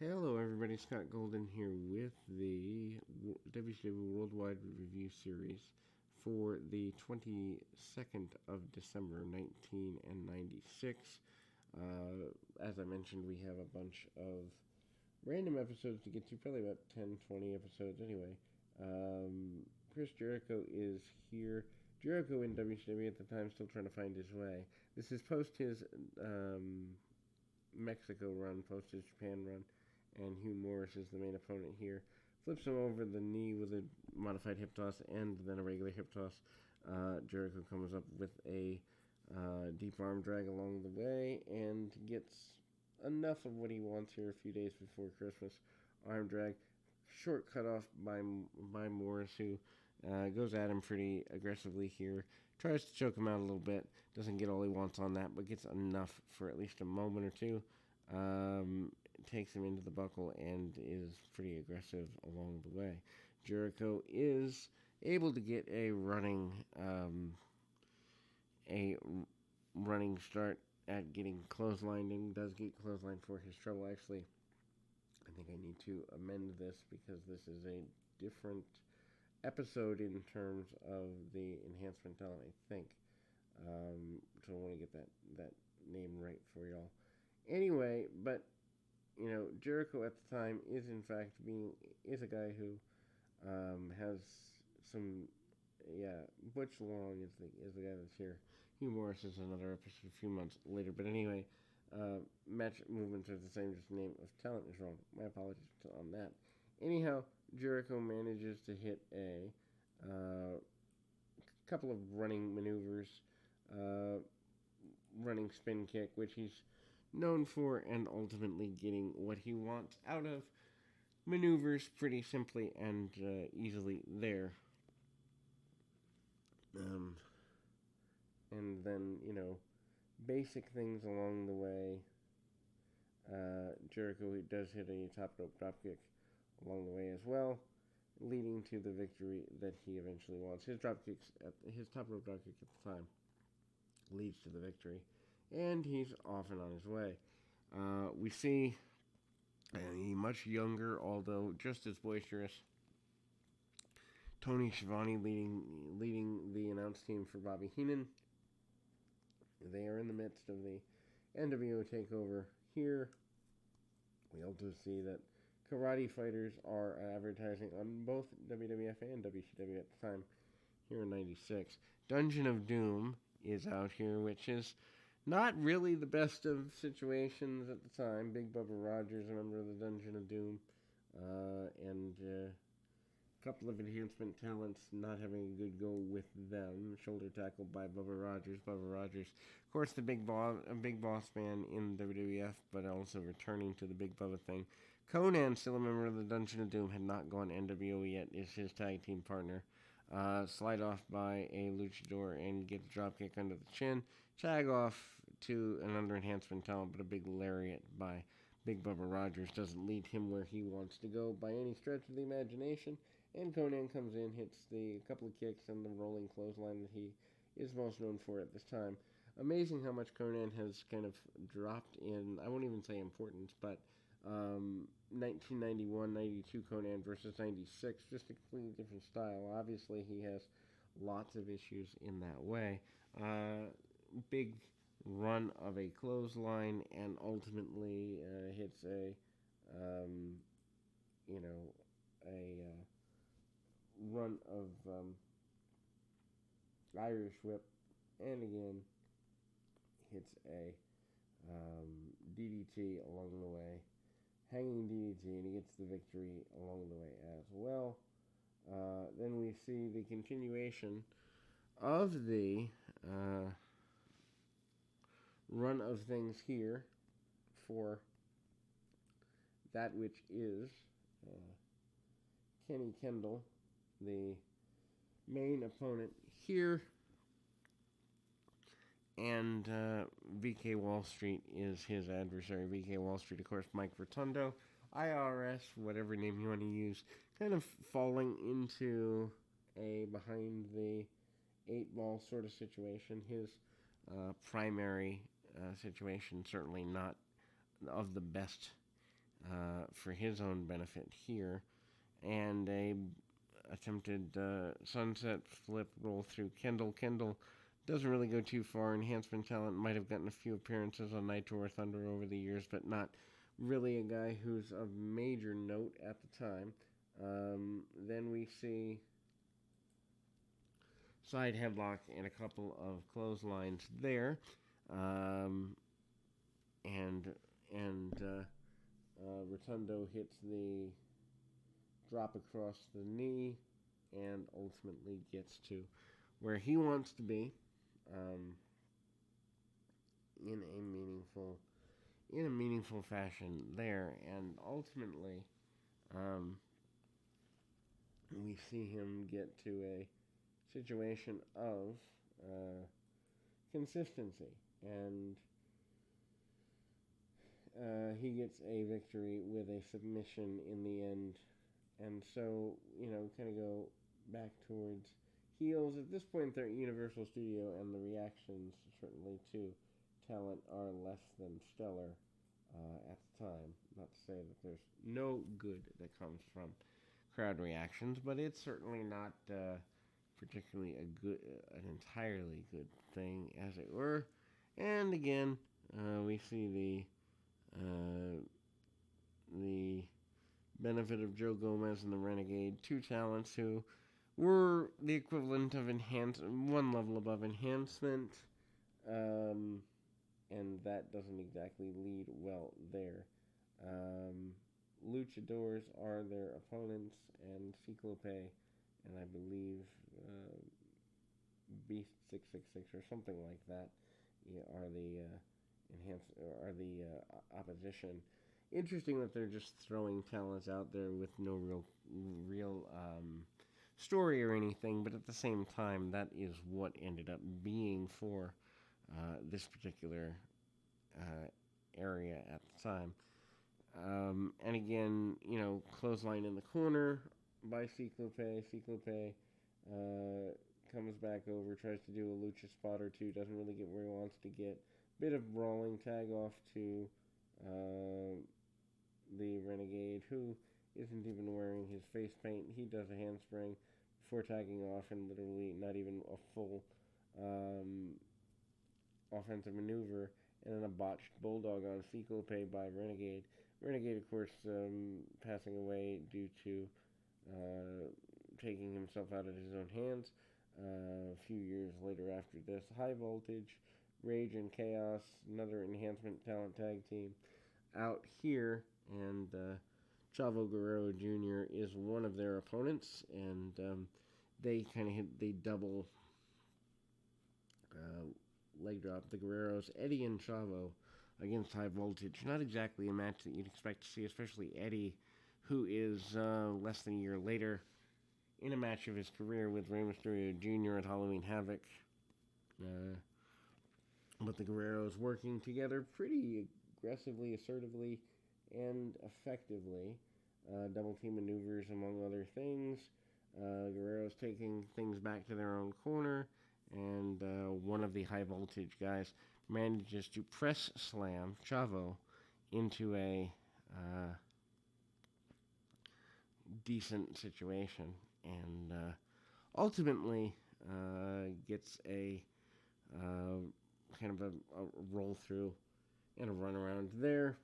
Hello, everybody. Scott Golden here with the WCW Worldwide Review Series for the 22nd of December, 1996. As I mentioned, we have a bunch of random episodes to get to, probably about 10, 20 episodes anyway. Chris Jericho is here. Jericho in WCW at the time, still trying to find his way. This is post his Mexico run, post his Japan run, and Hugh Morris is the main opponent here. Flips him over the knee with a modified hip toss and then a regular hip toss. Jericho comes up with a deep arm drag along the way and gets enough of what he wants here a few days before Christmas. Arm drag, short cut off by Morris, who goes at him pretty aggressively here. Tries to choke him out a little bit. Doesn't get all he wants on that, but gets enough for at least a moment or two. Takes him into the buckle and is pretty aggressive along the way. Jericho is able to get a running start at getting clotheslined, and does get clotheslined for his trouble. Actually, I think I need to amend this because this is a different episode in terms of the enhancement talent, I think. So I want to get that name right for y'all. Anyway, but Jericho at the time is in fact is a guy who has some, Butch Long is the guy that's here. Hugh Morris is another episode a few months later, but anyway, match movements are the same, just the name of talent is wrong. My apologies on that. Anyhow, Jericho manages to hit a couple of running maneuvers, running spin kick, which he's known for, and ultimately getting what he wants out of maneuvers pretty simply and easily there. And then, basic things along the way. Jericho does hit a top rope dropkick along the way as well, leading to the victory that he eventually wants. His top rope dropkick at the time leads to the victory, and he's off and on his way. We see a much younger, although just as boisterous, Tony Schiavone leading the announce team for Bobby Heenan. They are in the midst of the NWO takeover here. We also see that karate fighters are advertising on both WWF and WCW at the time here in 96. Dungeon of Doom is out here, which is not really the best of situations at the time. Big Bubba Rogers, a member of the Dungeon of Doom, and a couple of enhancement talents not having a good go with them. Shoulder tackle by Bubba Rogers. Bubba Rogers, of course, the big boss man in WWF, but also returning to the Big Bubba thing. Conan, still a member of the Dungeon of Doom, had not gone NWO yet, is his tag team partner. Slide off by a luchador and get the dropkick under the chin. Tag off to another enhancement talent, but a big lariat by Big Bubba Rogers doesn't lead him where he wants to go by any stretch of the imagination. And Conan comes in, hits the couple of kicks and the rolling clothesline that he is most known for at this time. Amazing how much Conan has kind of dropped in, I won't even say importance, but 1991, 92 Conan versus 96, just a completely different style. Obviously, he has lots of issues in that way. Big run of a clothesline and ultimately hits a run of Irish whip, and again hits a DDT along the way, hanging DDT, and he gets the victory along the way as well. Then we see the continuation of the run of things here for that which is Kenny Kendall, the main opponent here, and VK Wall Street is his adversary. VK Wall Street, of course, Mike Rotundo, IRS, whatever name you want to use, kind of falling into a behind the eight ball sort of situation. His primary situation certainly not of the best for his own benefit here, and a attempted sunset flip roll through Kendall. Kendall doesn't really go too far. Enhancement talent might have gotten a few appearances on Night Tour Thunder over the years, but not really a guy who's of major note at the time. Then we see side headlock and a couple of clotheslines there, and Rotundo hits the drop across the knee and ultimately gets to where he wants to be, in a meaningful fashion there, and ultimately we see him get to a situation of consistency, and he gets a victory with a submission in the end. And so, kind of go back towards heels. At this point, they're at Universal Studio, and the reactions, certainly to talent, are less than stellar at the time. Not to say that there's no good that comes from crowd reactions, but it's certainly not particularly an entirely good thing, as it were. And again, we see the benefit of Joe Gomez and the Renegade, two talents who were the equivalent of one level above enhancement, and that doesn't exactly lead well there. Luchadors are their opponents, and Ciclope, and I believe Beast 666 or something like that, are the opposition. Interesting that they're just throwing talents out there with no real story or anything, but at the same time, that is what ended up being for this particular area at the time. And again, clothesline in the corner by Ciclope. Ciclope comes back over, tries to do a lucha spot or two, doesn't really get where he wants to get. Bit of brawling, tag off to the Renegade, who isn't even wearing his face paint. He does a handspring before tagging off, and literally not even a full offensive maneuver, and then a botched bulldog on Ciclope by Renegade. Renegade, of course, passing away due to taking himself out of his own hands. A few years later after this, High Voltage, Rage and Chaos, another enhancement talent tag team, out here, and Chavo Guerrero Jr. is one of their opponents, and they kind of hit the double leg drop. The Guerreros, Eddie and Chavo, against High Voltage. Not exactly a match that you'd expect to see, especially Eddie, who is less than a year later in a match of his career with Rey Mysterio Jr. at Halloween Havoc. But the Guerreros working together pretty aggressively, assertively, and effectively. Double team maneuvers, among other things. Guerreros taking things back to their own corner, and one of the High Voltage guys manages to press slam Chavo into a decent situation, and ultimately gets a kind of a roll through and a run around there.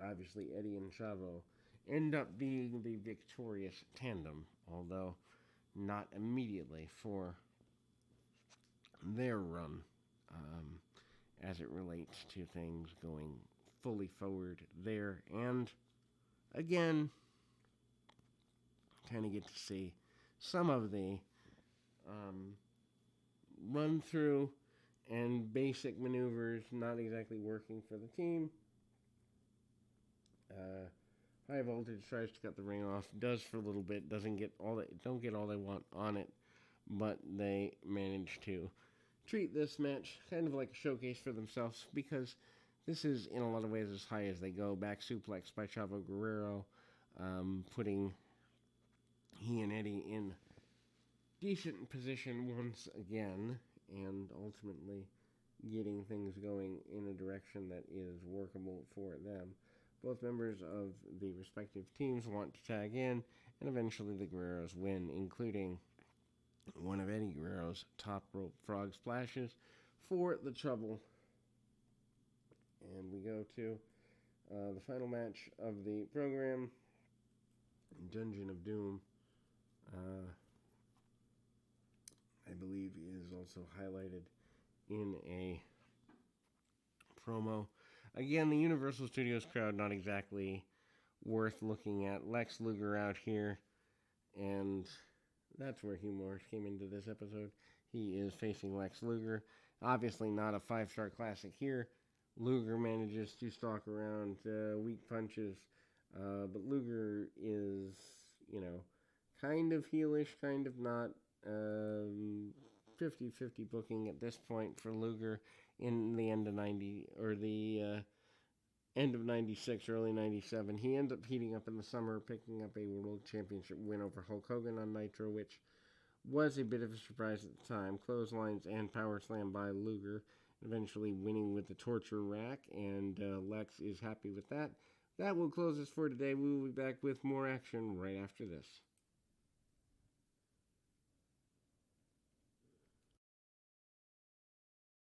Obviously, Eddie and Chavo end up being the victorious tandem, although not immediately for their run, as it relates to things going fully forward there. And again, kind of get to see some of the run through and basic maneuvers not exactly working for the team. High Voltage tries to cut the ring off, does for a little bit, don't get all they want on it, but they manage to treat this match kind of like a showcase for themselves, because this is in a lot of ways as high as they go. Back suplex by Chavo Guerrero, putting he and Eddie in decent position once again, and ultimately getting things going in a direction that is workable for them. Both members of the respective teams want to tag in, and eventually the Guerreros win, including one of Eddie Guerrero's top rope frog splashes for the trouble. And we go to the final match of the program, Dungeon of Doom. I believe is also highlighted in a promo. Again, the Universal Studios crowd not exactly worth looking at. Lex Luger out here, and that's where Hugh Morris came into this episode. He is facing Lex Luger. Obviously not a 5-star classic here. Luger manages to stalk around weak punches, but Luger is, kind of heelish, kind of not. 50-50 booking at this point for Luger in the end of 90, or the end of 96, early 97. He ends up heating up in the summer, picking up a World Championship win over Hulk Hogan on Nitro, which was a bit of a surprise at the time. Clotheslines and power slam by Luger, eventually winning with the torture rack, and Lex is happy with that. That will close us for today. We will be back with more action right after this.